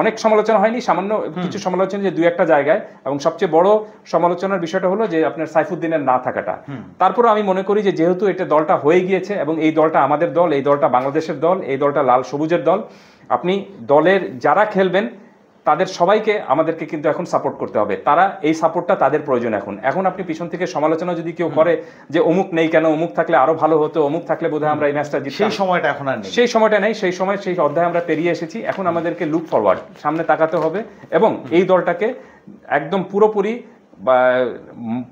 অনেক সমালোচনা হয়নি, সামান্য কিছু সমালোচনা যে 2-1টা জায়গায়, এবং সবচেয়ে বড় সমালোচনার বিষয়টা হলো যে আপনার সাইফুদ্দিনের না থাকাটা। তারপরে আমি মনে করি যে যেহেতু এটা দলটা হয়ে গিয়েছে এবং এই দলটা আমাদের দল, এই দলটা বাংলাদেশের দল, এই দলটা লাল সবুজের দল, আপনি দলের যারা খেলবেন তাদের সবাইকে আমাদেরকে কিন্তু এখন সাপোর্ট করতে হবে। তারা এই সাপোর্টটা তাদের প্রয়োজন। এখন আপনি পিছন থেকে সমালোচনা যদি কেউ করে যে অমুক নেই কেন, অমুক থাকলে আরো ভালো হতো, অমুক থাকলে বোধহয় আমরা এই ম্যাচটা জিততাম, সেই সময়টা এখন আর নেই। সেই সময়টা নেই, সেই সময় সেই অধ্যায় আমরা পেরিয়ে এসেছি। এখন আমাদেরকে লুক ফরওয়ার্ড, সামনে তাকাতে হবে এবং এই দলটাকে একদম পুরোপুরি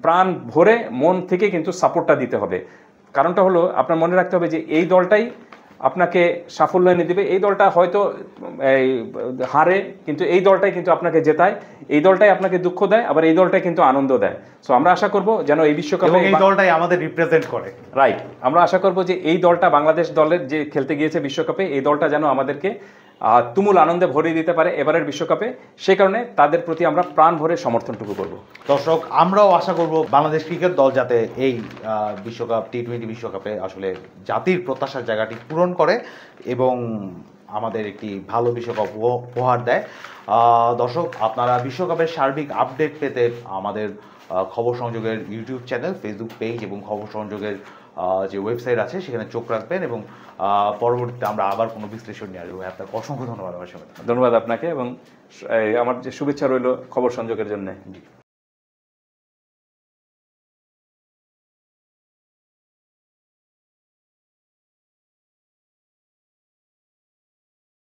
প্রাণ ভরে মন থেকে কিন্তু সাপোর্টটা দিতে হবে। কারণটা হলো আপনার মনে রাখতে হবে যে এই দলটাই আপনাকে সাফল্য এনে দেবে। এই দলটা হয়তো হারে কিন্তু এই দলটাই কিন্তু আপনাকে জেতায়, এই দলটাই আপনাকে দুঃখ দেয়, আবার এই দলটাই কিন্তু আনন্দ দেয়। সো আমরা আশা করব যেন এই বিশ্বকাপে এই দলটাই আমাদের রিপ্রেজেন্ট করে। রাইট, আমরা আশা করব যে এই দলটা বাংলাদেশ দলের যে খেলতে গিয়েছে বিশ্বকাপে, এই দলটা যেন আমাদেরকে তুমুল আনন্দে ভরিয়ে দিতে পারে এবারের বিশ্বকাপে। সেই কারণে তাদের প্রতি আমরা প্রাণ ভরে সমর্থনটুকু করব। দর্শক, আমরাও আশা করব বাংলাদেশ ক্রিকেট দল যাতে এই বিশ্বকাপ T20 বিশ্বকাপে আসলে জাতির প্রত্যাশার জায়গাটি পূরণ করে এবং আমাদের একটি ভালো বিশ্বকাপ উপহার দেয়। দর্শক, আপনারা বিশ্বকাপের সার্বিক আপডেট পেতে আমাদের খবর সংযোগের ইউটিউব চ্যানেল, ফেসবুক পেজ এবং খবর সংযোগের যে ওয়েবসাইট আছে সেখানে চোখ রাখবেন এবং পরবর্তীতে আমরা আবার কোনো বিশ্লেষণ নিয়ে আসবো। আপনাকে অসংখ্য ধন্যবাদ। ধন্যবাদ আপনাকে এবং আমার যে শুভেচ্ছা রইল খবর সংযোগের জন্য।